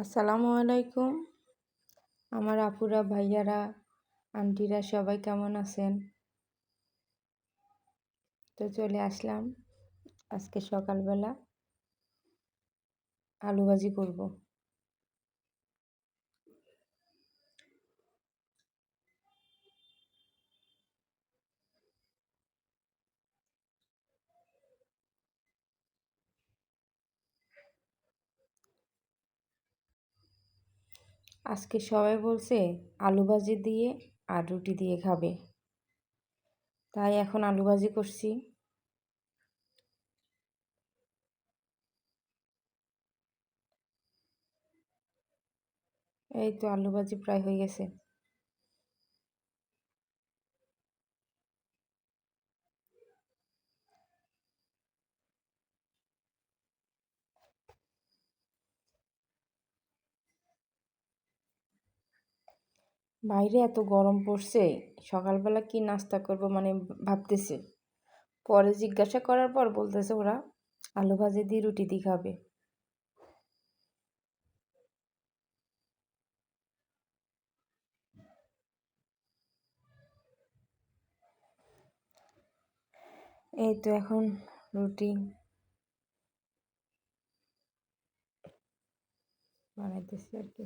আসসালামু আলাইকুম। আমার আপুরা, ভাইয়ারা, আন্টিরা সবাই কেমন আছেন? তো চলে আসলাম আজকে সকালবেলা আলু ভাজি করব। আজকে সবাই বলছে আলু ভাজি দিয়ে আর রুটি দিয়ে খাবে, তাই এখন আলু ভাজি করছি। এই তো আলু ভাজি প্রায় হয়ে গেছে। বাইরে এত গরম পড়ছে, সকালবেলা কি নাস্তা করব মানে ভাবতেছি। পরে জিজ্ঞাসা করার পর বলতেছে ওরা আলু ভাজি দিয়ে রুটি দিয়ে খাবে। এই তো এখন রুটি বানাইতেছি আর কি।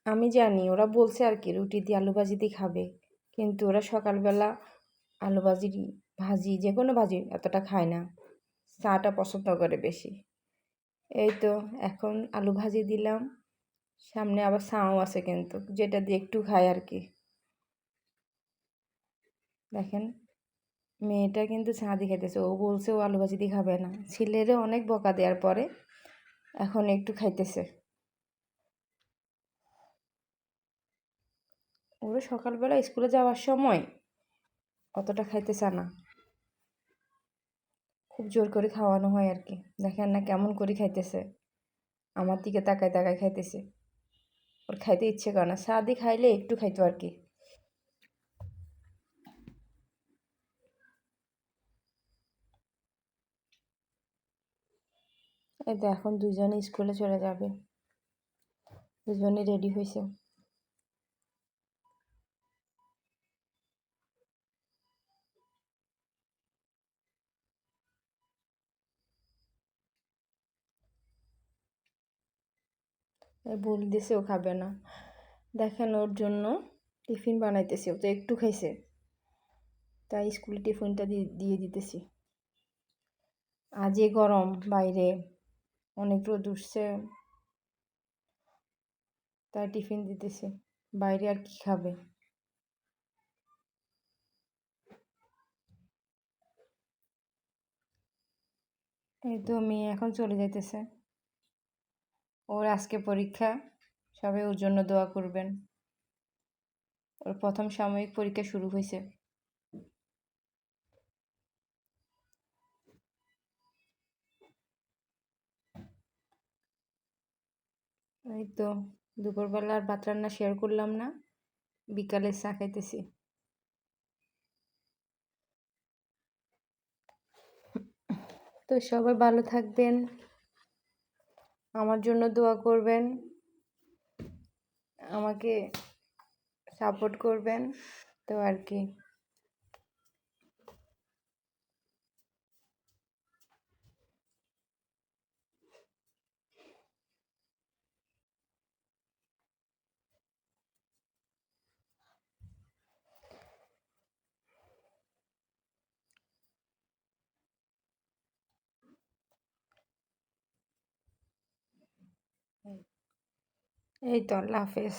আমি জানি ওরা বলছে আর কি রুটি দিয়ে আলু ভাজি দিয়ে খাবে, কিন্তু ওরা সকালবেলা আলু ভাজি ভাজি যে কোনো ভাজি এতটা খায় না, চাটা পছন্দ করে বেশি। এই তো এখন আলু ভাজি দিলাম, সামনে আবার চাও আছে কিন্তু যেটা দিয়ে একটু খায় আর কি। দেখেন মেয়েটা কিন্তু চা দিয়ে খাইতেছে, ও বলছে ও আলু ভাজি দিয়ে খাবে না, ছেলেরও অনেক বকা দেওয়ার পরে এখন একটু খাইতেছে। ওরা সকালবেলা স্কুলে যাওয়ার সময় অতটা খাইতেছে না, খুব জোর করে খাওয়ানো হয় আর কি। দেখেন না কেমন করে খাইতেছে, আমার দিকে তাকায় তাকায় খাইতেছে। ওর খাইতে ইচ্ছে করে না, চা দিয়ে খাইলে একটু খাইতো আর কি। এই তো এখন দুজনে স্কুলে চলে যাবে, দুজনে রেডি হয়েছে। বলে দিছে ও খাবে না। দেখেন ওর জন্য টিফিন বানাইতেছি, ও তো একটু খাইছে, তাই স্কুলে টিফিনটা দিয়ে দিতেছি। আজই গরম বাইরে, অনেক রোদ উঠছে, তাই টিফিন দিতেছি। বাইরে আর কি খাবে। এই তো মেয়ে এখন চলে যাইতেছে, ওর আজকে পরীক্ষা, সবাই ওর জন্য দোয়া করবেন। ওর প্রথম সাময়িক পরীক্ষা শুরু হয়েছে। এই তো দুপুরবেলা আর ভাত রান্না শেয়ার করলাম না, বিকালে চা খাইতেছি। তো সবাই ভালো থাকবেন, আমার জন্য দোয়া করবেন, আমাকে সাপোর্ট করবেন। তো আর কি। এই তো আল্লাহ হাফেজ।